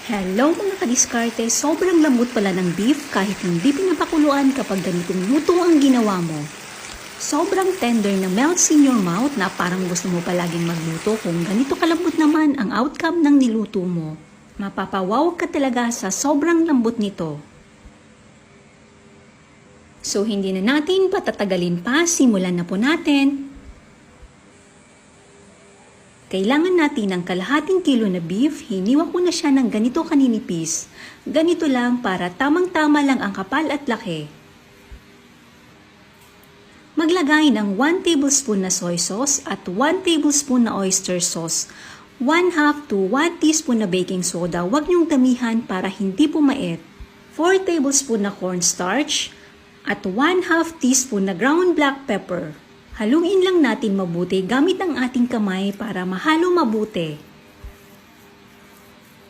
Hello mga kadiskarte, sobrang lambot pala ng beef kahit hindi pinapakuluan kapag ganitong luto ang ginawa mo. Sobrang tender na melts in your mouth na parang gusto mo palaging magluto kung ganito kalambot naman ang outcome ng niluto mo. Mapapawaw ka talaga sa sobrang lambot nito. So hindi na natin patatagalin pa, simulan na po natin. Kailangan natin ng kalahating kilo na beef, hiniwa ko na siya ng ganito kaninipis. Ganito lang para tamang-tama lang ang kapal at laki. Maglagay ng 1 tablespoon na soy sauce at 1 tablespoon na oyster sauce. 1/2 to 1 teaspoon na baking soda, huwag niyong damihan para hindi pumait. 4 tablespoon na cornstarch at 1/2 teaspoon na ground black pepper. Haluin lang natin mabuti gamit ang ating kamay para mahalo mabuti.